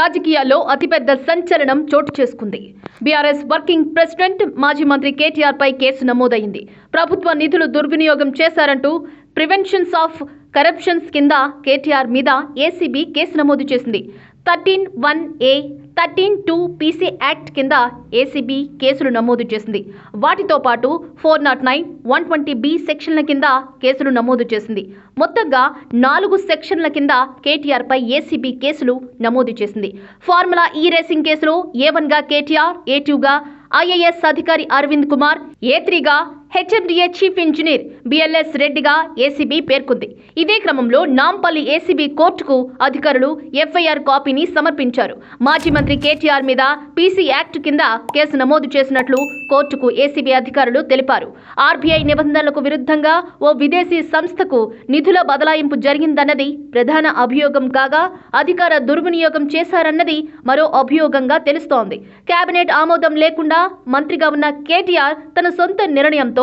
రాజకీయాల్లో అతిపెద్ద సంచలనం చోటు చేసుకుంది. బీఆర్ఎస్ వర్కింగ్ ప్రెసిడెంట్ మాజీ మంత్రి కేటీఆర్ పై కేసు నమోదైంది. ప్రభుత్వ నిధులు దుర్వినియోగం చేశారంటూ ప్రివెన్షన్స్ ఆఫ్ కరప్షన్స్ కింద కేటీఆర్ మీద ఏసీబీ కేసు నమోదు చేసింది. 13(1)(a), 13(2) పీసీ యాక్ట్ కింద ఏసీబీ కేసులు నమోదు చేసింది. వాటితో పాటు 409, 120B సెక్షన్ల కింద కేసులు నమోదు చేసింది. మొత్తంగా 4 సెక్షన్ల కింద కేటీఆర్ పై ఏసీబీ కేసులు నమోదు చేసింది. ఫార్ములా ఈ రేసింగ్ కేసులో A1గా కేటీఆర్, A2గా ఐఏఎస్ అధికారి అరవింద్ కుమార్, A3గా హెచ్ఎండిఏ చీఫ్ ఇంజనీర్ బిఎల్ఎస్ రెడ్డిగా ఏసీబీ పేర్కొంది. ఇదే క్రమంలో నాంపల్లి ఏసీబీ కోర్టుకు అధికారులు ఎఫ్ఐఆర్ కాపీని సమర్పించారు. మాజీ మంత్రి కేటీఆర్ మీద పీసీ యాక్ట్ కింద కేసు నమోదు చేసినట్లు కోర్టుకు ఏసీబీ అధికారులు తెలిపారు. ఆర్బీఐ నిబంధనలకు విరుద్ధంగా ఓ విదేశీ సంస్థకు నిధుల బదలాయింపు జరిగిందన్నది ప్రధాన అభియోగం కాగా, అధికార దుర్వినియోగం చేశారన్నది మరో అభియోగంగా తెలుస్తోంది. కేబినెట్ ఆమోదం లేకుండా మంత్రిగా ఉన్న కేటీఆర్ తన సొంత నిర్ణయంతో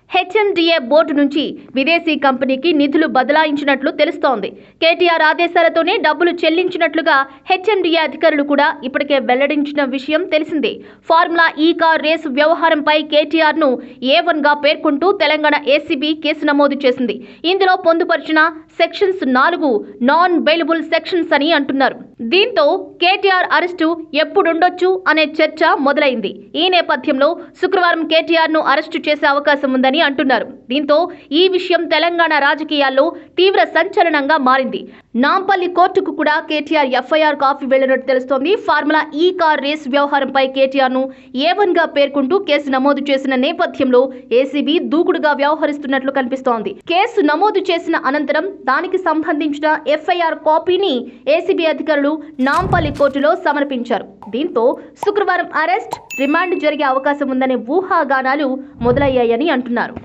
హెచ్ఎండిఏ బోర్డు నుంచి విదేశీ కంపెనీకి నిధులు బదలాయించినట్లు తెలుస్తోంది. కేటీఆర్ ఆదేశాలతోనే డబ్బులు చెల్లించినట్లుగా హెచ్ఎండిఏ అధికారులు కూడా ఇప్పటికే వెల్లడించిన విషయం తెలిసిందే. ఫార్ములా ఈ కార్ రేసు వ్యవహారంపై కేటీఆర్ను A1గా పేర్కొంటూ తెలంగాణ ఏసీబీ కేసు నమోదు చేసింది. ఇందులో పొందుపరిచిన సెక్షన్స్ 4 నాన్ బెయిలబుల్ సెక్షన్స్ అని అంటున్నారు. దీంతో కేటీఆర్ అరెస్టు ఎప్పుడుండొచ్చు అనే చర్చ మొదలైంది. ఈ నేపథ్యంలో శుక్రవారం కేటీఆర్ను అరెస్టు చేసే అవకాశం ఉందని అంటున్నారు. దీంతో ఈ విషయం తెలంగాణ రాజకీయాల్లో తీవ్ర సంచలనంగా మారింది. నాంపల్లి కోర్టుకు కూడా కేటీఆర్ ఎఫ్ఐఆర్ కాపీ వెళ్లినట్టు తెలుస్తోంది. ఫార్ములా ఈ కార్ రేస్ వ్యవహారంపై కేటీఆర్ను A1గా పేర్కొంటూ కేసు నమోదు చేసిన నేపథ్యంలో ఏసీబీ దూకుడుగా వ్యవహరిస్తున్నట్లు కనిపిస్తోంది. కేసు నమోదు చేసిన అనంతరం దానికి సంబంధించిన ఎఫ్ఐఆర్ కాపీని ఏసీబీ అధికారులు నాంపల్లి కోర్టులో సమర్పించారు. దీంతో శుక్రవారం అరెస్ట్, రిమాండ్ జరిగే అవకాశం ఉందనే ఊహాగానాలు మొదలయ్యాయని అంటున్నారు.